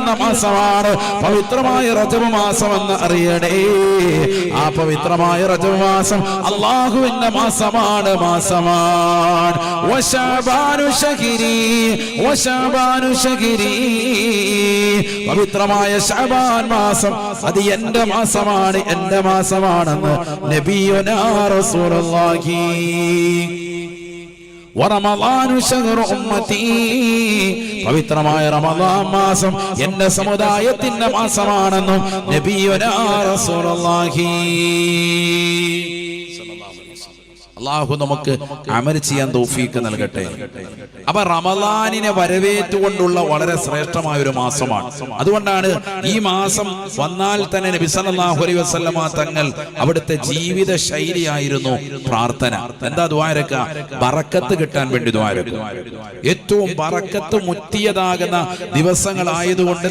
മാസമാണ് പവിത്രമായ റജബ് മാസം എന്ന് അറിയണേ. ആ പവിത്രമായ റജബ് മാസം അല്ലാഹുവിന്റെ മാസമാണ്. പവിത്രമായ ശഅബാൻ മാസം അത് എന്റെ മാസമാണ്, എന്റെ മാസമാണെന്ന് നബിയുനാ റസൂലുള്ളാഹി. പവിത്രമായ റമദാൻ മാസം എന്റെ സമുദായത്തിന്റെ മാസമാണെന്നും നബിയുനാ റസൂലുള്ളാഹി. അല്ലാഹു നമുക്ക് അമൽ ചെയ്യാൻ തൗഫീഖ് നൽകട്ടെ. അപ്പൊ റമദാനിനെ വരവേറ്റുകൊണ്ടുള്ള വളരെ ശ്രേഷ്ഠമായ ഒരു മാസമാണ്. അതുകൊണ്ടാണ് ഈ മാസം വന്നാൽ തന്നെ നബി സല്ലല്ലാഹു അലൈഹി വസല്ലമ തങ്ങൾ അവിടുത്തെ ജീവിത ശൈലിയായിരുന്നു പ്രാർത്ഥന. എന്താ ദുആരക്ക? ബറക്കത്ത് കിട്ടാൻ വേണ്ടി ദുആരക്ക. ഏറ്റവും ബറക്കത്ത് മുറ്റിയതാകുന്ന ദിവസങ്ങളായതുകൊണ്ട്